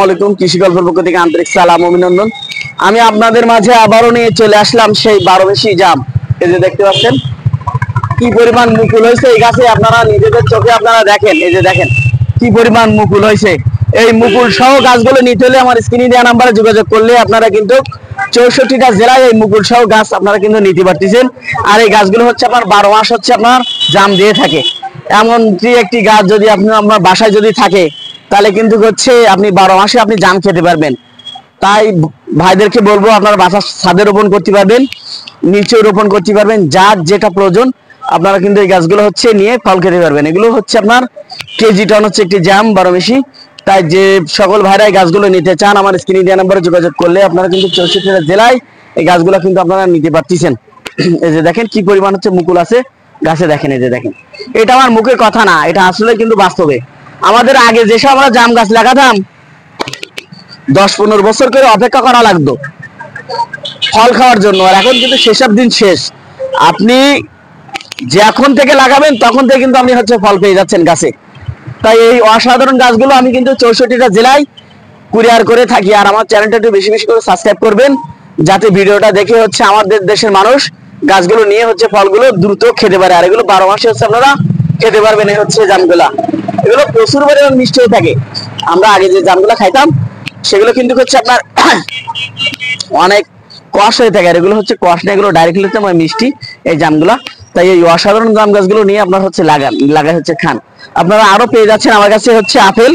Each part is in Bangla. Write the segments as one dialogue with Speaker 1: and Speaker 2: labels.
Speaker 1: আসসালামু আলাইকুম, কৃষি গল্পের পক্ষ থেকে আন্তরিক সালাম অভিনন্দন। আমি আপনাদের মাঝে আবারও নিয়ে চলে আসলাম সেই 12 জাম। এই যে দেখতে পাচ্ছেন কি পরিমাণ মুকুল হয়েছে এই গাছে, আপনারা নিজেদের চোখে আপনারা দেখেন। এই যে দেখেন কি পরিমাণ মুকুল হয়েছে। এই মুকুল সহ গাছগুলো নিতে হলে আমার স্ক্রিনে দেওয়া নাম্বারে যোগাযোগ করলে আপনারা কিন্তু 64টা জেলায় এই মুকুল সহ গাছ আপনারা কিন্তু নিতে পারতেছেন। আর এই গাছগুলো হচ্ছে আপনার 12 মাস হচ্ছে আপনার জাম দিয়ে থাকে। এমন যে একটি গাছ যদি আপনার বাসায় যদি থাকে তাহলে কিন্তু হচ্ছে আপনি 12 মাসে আপনি জাম খেতে পারবেন। তাই ভাইদেরকে বলবো আপনারা বাসার ছাদে রোপণ করতে পারবেন, নিচে রোপণ করতে পারবেন, যার যেটা প্রয়োজন আপনারা কিন্তু এই গাছগুলো হচ্ছে নিয়ে ফল খেতে পারবেন। এগুলো হচ্ছে আপনার কেজি টন হচ্ছে একটি জাম 12 মাসি। তাই যে সকল ভাইরা এই গাছগুলো নিতে চান আমার স্ক্রিনে দেওয়া নাম্বারে যোগাযোগ করলে আপনারা কিন্তু 64টা জেলায় এই গাছগুলো কিন্তু আপনারা নিতে পারতেছেন। এই যে দেখেন কি পরিমাণ হচ্ছে মুকুল আছে গাছে, দেখেন। এই যে দেখেন, এটা আমার মুখের কথা না, এটা আসলে কিন্তু বাস্তবে। আমাদের আগে যেসব আমরা জাম গাছ লাগাতাম 10-15 বছর করে অপেক্ষা করা লাগতো ফল খাওয়ার জন্য, আর এখন কিন্তু সেসব দিন শেষ। আপনি যে এখন থেকে লাগাবেন তখন থেকে কিন্তু আপনি হচ্ছে ফল পেয়ে যাচ্ছেন গাছে। তাই এই অসাধারণ গাছগুলো আমি কিন্তু 64টা জেলায় কুরিয়ার করে থাকি। আর আমার চ্যানেলটা একটু বেশি বেশি করে সাবস্ক্রাইব করবেন, যাতে ভিডিওটা দেখে হচ্ছে আমাদের দেশের মানুষ গাছগুলো নিয়ে হচ্ছে ফলগুলো দ্রুত খেতে পারে। আর এগুলো 12 মাসে হচ্ছে আপনারা খেতে পারবেন। এই হচ্ছে জামগুলা, এগুলো প্রচুর পরিমাণ মিষ্টি হয়ে থাকে। আমরা আগে যে জামগুলা খাইতাম সেগুলো কিন্তু হচ্ছে আপনার অনেক কষ হয়ে থাকে, আর এগুলো হচ্ছে কষ না, এগুলো ডাইরেক্টলি হচ্ছে মিষ্টি এই জামগুলা। তাই এই অসাধারণ জাম গাছগুলো নিয়ে আপনার হচ্ছে লাগাই হচ্ছে খান। আপনারা আরো পেয়ে যাচ্ছেন আমার কাছে হচ্ছে আপেল।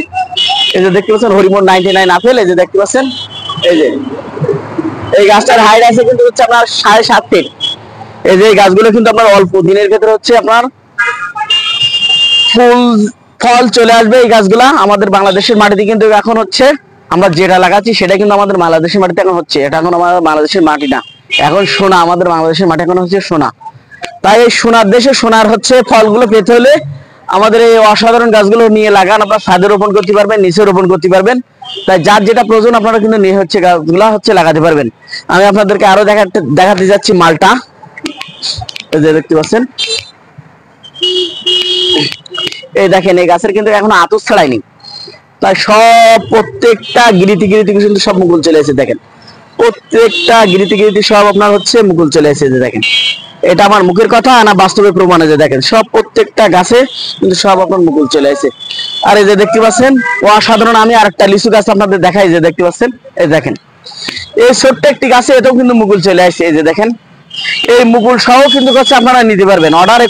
Speaker 1: এই যে দেখতে পাচ্ছেন হরিমোন 99 আপেল। এই যে দেখতে পাচ্ছেন, এই যে এই গাছটার হাইট আছে কিন্তু হচ্ছে আপনার 7.5 ফিট। এই যে গাছগুলো কিন্তু আপনার অল্প দিনের ভেতরে হচ্ছে আপনার ফল চলে আসবে। এই গাছগুলা আমাদের বাংলাদেশের মাটিতে কিন্তু এখন হচ্ছে আমরা যেটা লাগাচ্ছি সেটা কিন্তু আমাদের বাংলাদেশের মাটিতে এখন হচ্ছে। এটা এখন আমাদের বাংলাদেশের মাটি না, এখন সোনা। আমাদের বাংলাদেশের মাটি এখন হচ্ছে সোনা। তাই এই সোনার দেশে সোনার হচ্ছে ফলগুলো পেতে হলে আমাদের এই অসাধারণ গাছগুলো নিয়ে লাগান। আপনারা ছাদে রোপণ করতে পারবেন, নিচে রোপণ করতে পারবেন। তাই যার যেটা প্রয়োজন আপনারা কিন্তু নিয়ে হচ্ছে গাছগুলা হচ্ছে লাগাতে পারবেন। আমি আপনাদেরকে আরো দেখাতে যাচ্ছি মালটা। এই যে দেখতে পাচ্ছেন, এই দেখেন এই গাছের কিন্তু এখনো আতস ছাড়ায়নি। তাই সব প্রত্যেকটা গিরিতে কিন্তু সব মুকুল চলে এসেছে। দেখেন প্রত্যেকটা গিরিতে সব আপনার হচ্ছে মুকুল চলে এসেছে। দেখেন এটা আমার মুখের কথা না, বাস্তবে প্রমাণ। যে দেখেন সব প্রত্যেকটা গাছে কিন্তু সব আপনার মুকুল চলে এসেছে। আর এই যে দেখতে পাচ্ছেন অসাধারণ, আমি আরেকটা লিচু গাছ আপনাদের দেখাই। যে দেখতে পাচ্ছেন, এই দেখেন এই ছোট্ট একটি গাছে এটাও কিন্তু মুকুল চলে আসছে। এই যে দেখেন এই মুকুল সহ কিন্তু হচ্ছে আপনারা নিতে পারবেন। অর্ডার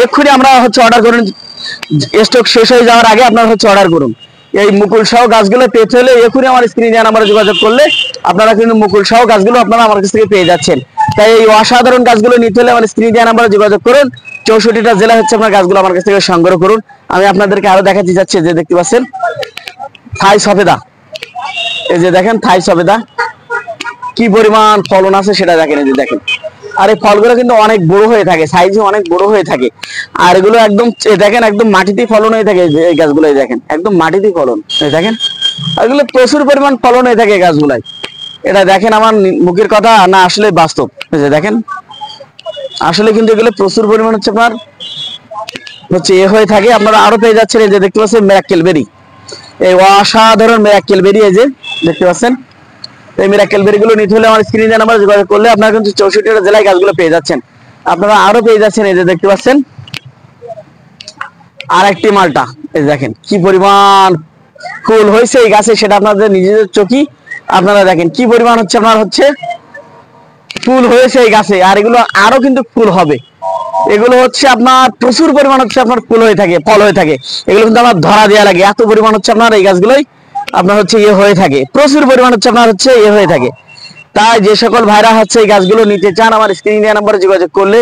Speaker 1: এক্ষুনি আমরা হচ্ছে অর্ডার করুন, স্টক শেষ হয়ে যাওয়ার আগে আপনারা হচ্ছে অর্ডার করুন। এই মুকুল সহ গাছগুলো পেতে হলে এক্ষুনি আমার স্ক্রিনে দেওয়া নাম্বারে যোগাযোগ করলে আপনারা কিন্তু মুকুল সহ গাছগুলো আপনারা আমার কাছ থেকে পেয়ে যাচ্ছেন। তাই এই অসাধারণ গাছগুলো নিতে হলে আমার স্ক্রিনে দেওয়া নাম্বারে যোগাযোগ করুন। 64টা জেলা হচ্ছে আপনার গাছগুলো আমার কাছ থেকে সংগ্রহ করুন। আমি আপনাদেরকে আরো দেখাতে যাচ্ছি। যে দেখতে পাচ্ছেন থাই সফেদা। এই যে দেখেন থাই সফেদা কি পরিমাণ ফলন আছে সেটা দেখেন। এই যে দেখেন, আর এই ফলগুলো কিন্তু অনেক বড় হয়ে থাকে, সাইজে অনেক বড় হয়ে থাকে। আর এগুলো একদম দেখেন একদম মাটিতেই ফলন হয়ে থাকে। এই গাছগুলো দেখেন একদম মাটিতেই ফলন, এই দেখেন এগুলো প্রচুর পরিমাণ ফলন হয়ে থাকে এই গাছগুলাই। এটা দেখেন আমার মুখের কথা না, আসলে বাস্তব। এই যে দেখেন আসলে কিন্তু এগুলো প্রচুর পরিমাণ হচ্ছে আপনার হচ্ছে হয়ে থাকে। আপনারা আরো পেয়ে যাচ্ছেন। এই যে দেখতে পাচ্ছেন মিরাক্কেল বেরি, এই অসাধারণ মিরাক্কেল বেরি। এই যে দেখতে পাচ্ছেন এই মিরাক্কেল বেরি গুলো নিতে হলে আমার স্ক্রিনে দেওয়া নাম্বারে যোগাযোগ করলে আপনারা কিন্তু 64টা জেলায় গাছগুলো পেয়ে যাচ্ছেন। আপনারা আরো পেয়ে যাচ্ছেন। এই যে দেখতে পাচ্ছেন আর একটি মালটা। এই দেখেন কি পরিমাণ ফুল হয়েছে এই গাছে, সেটা আপনাদের নিজেদের চোখে আপনারা দেখেন কি পরিমাণ হচ্ছে আপনার হচ্ছে ফুল হয়েছে এই গাছে। আর এগুলো আরো কিন্তু ফুল হবে। এগুলো হচ্ছে আপনার প্রচুর পরিমাণ হচ্ছে আপনার ফুল হয়ে থাকে, ফল হয়ে থাকে। এগুলো কিন্তু আমার ধরা দেওয়া লাগে, এত পরিমাণ হচ্ছে আপনার এই গাছগুলোই আপনার হচ্ছে হয়ে থাকে, প্রচুর পরিমাণ হচ্ছে আপনার হচ্ছে হয়ে থাকে। তাই যে সকল ভাইরা হচ্ছে এই গাছগুলো নিতে চান আমার স্ক্রিনে দেওয়া নাম্বারে যোগাযোগ করলে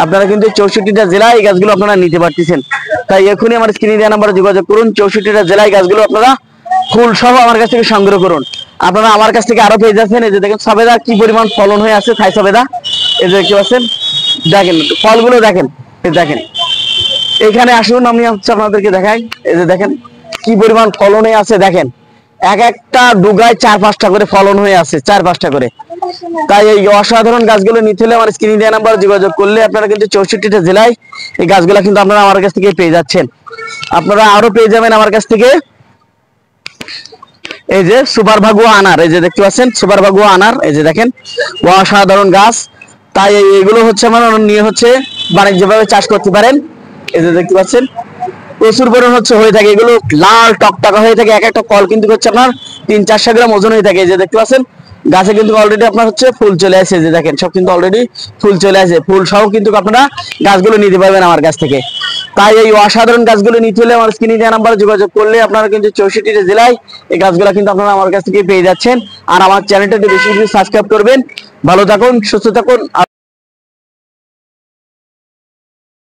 Speaker 1: আপনারা কিন্তু 64টা জেলায় এই গাছগুলো আপনারা নিতে পারতেছেন। তাই এখনই আমার স্ক্রিনে দেওয়া নাম্বারে যোগাযোগ করুন। 64টা জেলায় গাছগুলো আপনারা ফুল সহ আমার কাছ থেকে সংগ্রহ করুন। আপনারা আমার কাছ থেকে আরো পেয়ে যাচ্ছেন। এই যে দেখেন সবেদা কি পরিমাণ ফলন হয়ে আছে, থাই সবেদা। এই যে দেখতে পাচ্ছেন, দেখেন ফলগুলো দেখেন। এই দেখেন এখানে আসুন, আমি হচ্ছে আপনাদেরকে দেখাই। এই যে দেখেন কি পরিমাণ ফলন হয়ে আছে। দেখেন এক একটা ডুগায় 4-5টা করে ফলন হয়ে আছে, 4-5টা করে। তাই এই অসাধারণ গাছগুলো নিতে হলে আমার স্ক্রিনে দেওয়া নাম্বারে যোগাযোগ করলে আপনারা কিন্তু 64টা জেলায় এই গাছগুলো কিন্তু আপনারা আমার কাছ থেকে পেয়ে যাচ্ছেন। আপনারা আরো পেয়ে যাবেন আমার কাছ থেকে এই যে সুপার ভাগুয়া আনার, এই যে দেখতে পাচ্ছেন সুপার ভাগুয়া আনার, এই যে দেখেন অসাধারণ গাছ। তাই এগুলো হচ্ছে আমার নিয়ে হচ্ছে বাণিজ্যভাবে চাষ করতে পারেন। এই যে দেখতে পাচ্ছেন প্রচুর পরিমাণ হচ্ছে হয়ে থাকে, এগুলো লাল টকটকা হয়ে থাকে। এক একটা কল কিন্তু হচ্ছে আপনার 300-400 গ্রাম ওজন হয়ে থাকে। এই যে দেখতে পাচ্ছেন গাছে কিন্তু অলরেডি আপনার হচ্ছে ফুল চলে আসে, যে দেখেন সব কিন্তু অলরেডি ফুল চলে আসে, ফুল সহ কিন্তু আপনারা গাছগুলো নিতে পারবেন আমার কাছ থেকে। তাই এই অসাধারণ গাছগুলো নিতে হলে আমার স্ক্রিনে দেওয়া নাম্বারে যোগাযোগ করলে আপনারা কিন্তু 64টা জেলায় এই গাছগুলো কিন্তু আপনারা আমার কাছ থেকে পেয়ে যাচ্ছেন। আর আমার চ্যানেলটা বেশি বেশি সাবস্ক্রাইব করবেন। ভালো থাকুন, সুস্থ থাকুন।